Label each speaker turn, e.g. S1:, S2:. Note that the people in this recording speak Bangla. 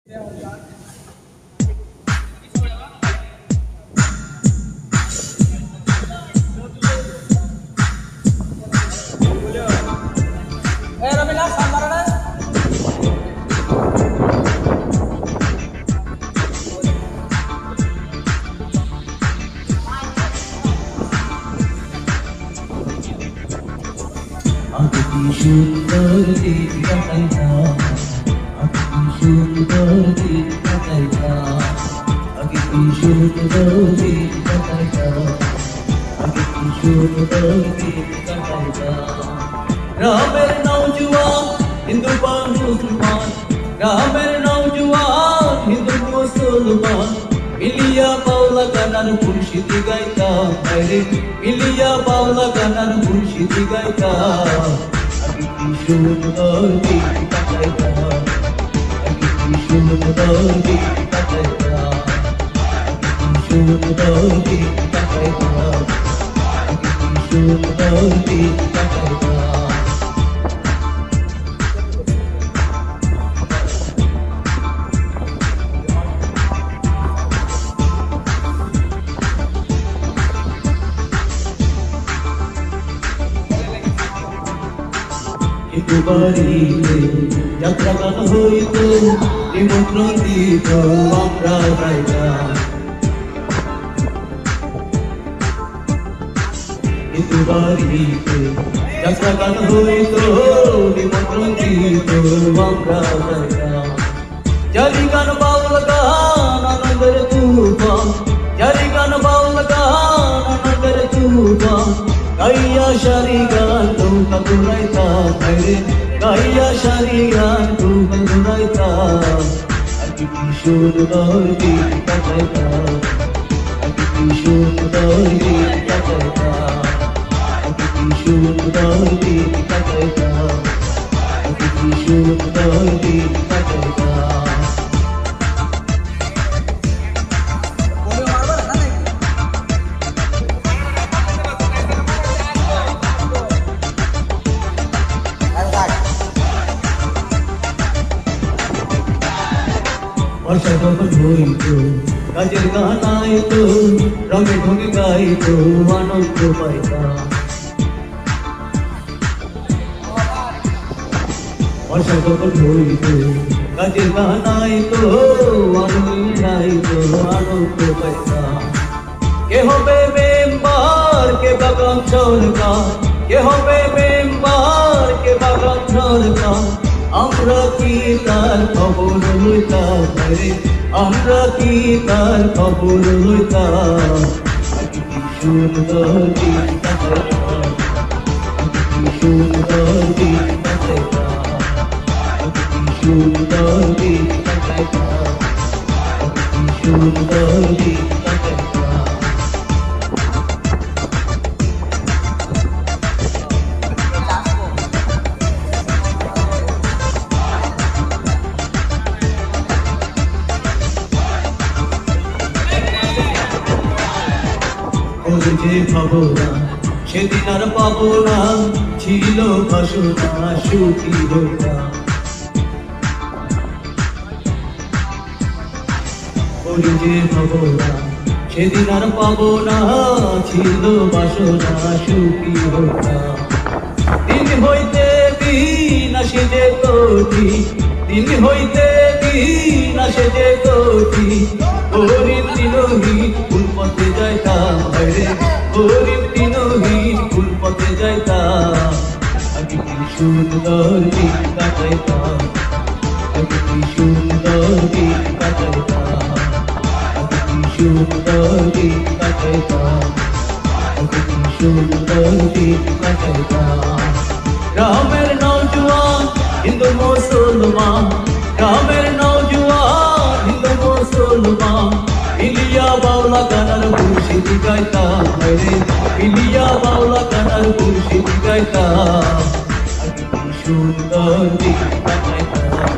S1: সুন্দর দিন কাটাইতাম, আগে কি সুন্দর দিন কাটাইতাম, আগে কি সুন্দর দিন কাটাইতাম, আগে কি সুন্দর দিন কাটাইতাম। গ্রামের নওজোয়ান হিন্দু বা মুসলমান, গ্রামের নওজোয়ান হিন্দু মুসলমান মিলিয়া বাউলা গানার মুর্শিদি গাইতাম, আরে মিলিয়া বাউলা গানার মুর্শিদি গাইতাম। আগে কি সুন্দর দিন কাটাইতাম, আগে কি সুন্দর দিন কাটাইতাম, আগে কি সুন্দর দিন কাটাইতাম, আগে কি সুন্দর দিন কাটাইতাম। বাড়িতে যাত্রা গান হইত, নিমন্ত্রণ দিত আমরা যাইতাম। কিন্তু বাড়িতে যাত্রা গান হইত, নিমন্ত্রণ দিত আমরা যাইতাম। জারি গান বাউল গান আনন্দের তুফান, জারি গান বাউল গান আনন্দের তুফান গাইয়া সারি গান নৌকা ঘুরাইতাম, গাইয়া সারি গান নৌকা ঘুরাইতাম। আগে কি সুন্দর দিন কাটাইতাম, আগে কি সুন্দর দিন কাটাইতাম, আগে কি সুন্দর দিন কাটাইতাম, আগে কি সুন্দর দিন কাটাইতাম। বর্ষা যখন হইত কাজের গান আইত, রঙে ঢঙে গাইত আনন্দ পাইতাম। বর্ষা যখন হইত কাজের গান আইত, আনন্দ পাইতাম। কে হবে মেম্বার, কে বাগান সরকার, কে হবে মেম্বার, কে বাগান সরকার আমরা কি তার খবর লইতাম, আমরা কি তার খবর লইতাম। আগে কি সুন্দর দিন কাটাইতাম, আগে কি সুন্দর দিন কাটাইতাম, আগে কি সুন্দর দিন কাটাইতাম, আগে কি সুন্দর দিন কাটাইতাম। যে ভাবনা সেদিন আর পাবো না, ছিল বাসনা সুখী হইতাম। যে ভাবনা সেদিন আর পাবো না, ছিল বাসনা সুখী হইতাম। দিন হইতে দিন আসে যে কঠিন, দিন হইতে দিন আসে যে কঠিন গরিব দিনহীন ফুল পথে যাইতাম, গরিব দিনহীন ফুল পথে যাইতাম। আগে কি সুন্দর দিন কাটাইতাম, আগে কি সুন্দর দিন কাটাইতাম, আগে কি সুন্দর দিন কাটাইতাম, আগে কি সুন্দর দিন কাটাইতাম। গ্রামের নওজোয়ান হিন্দু মুসলমান, গ্রামের নওজোয়ান হিন্দু মুসলমান মিলিয়া বাউলা গানার মুর্শিদি গাইতাম, মিলিয়া বাউলা গানার মুর্শিদি গাইতাম। আগে কি সুন্দর দিন কাটাইতাম,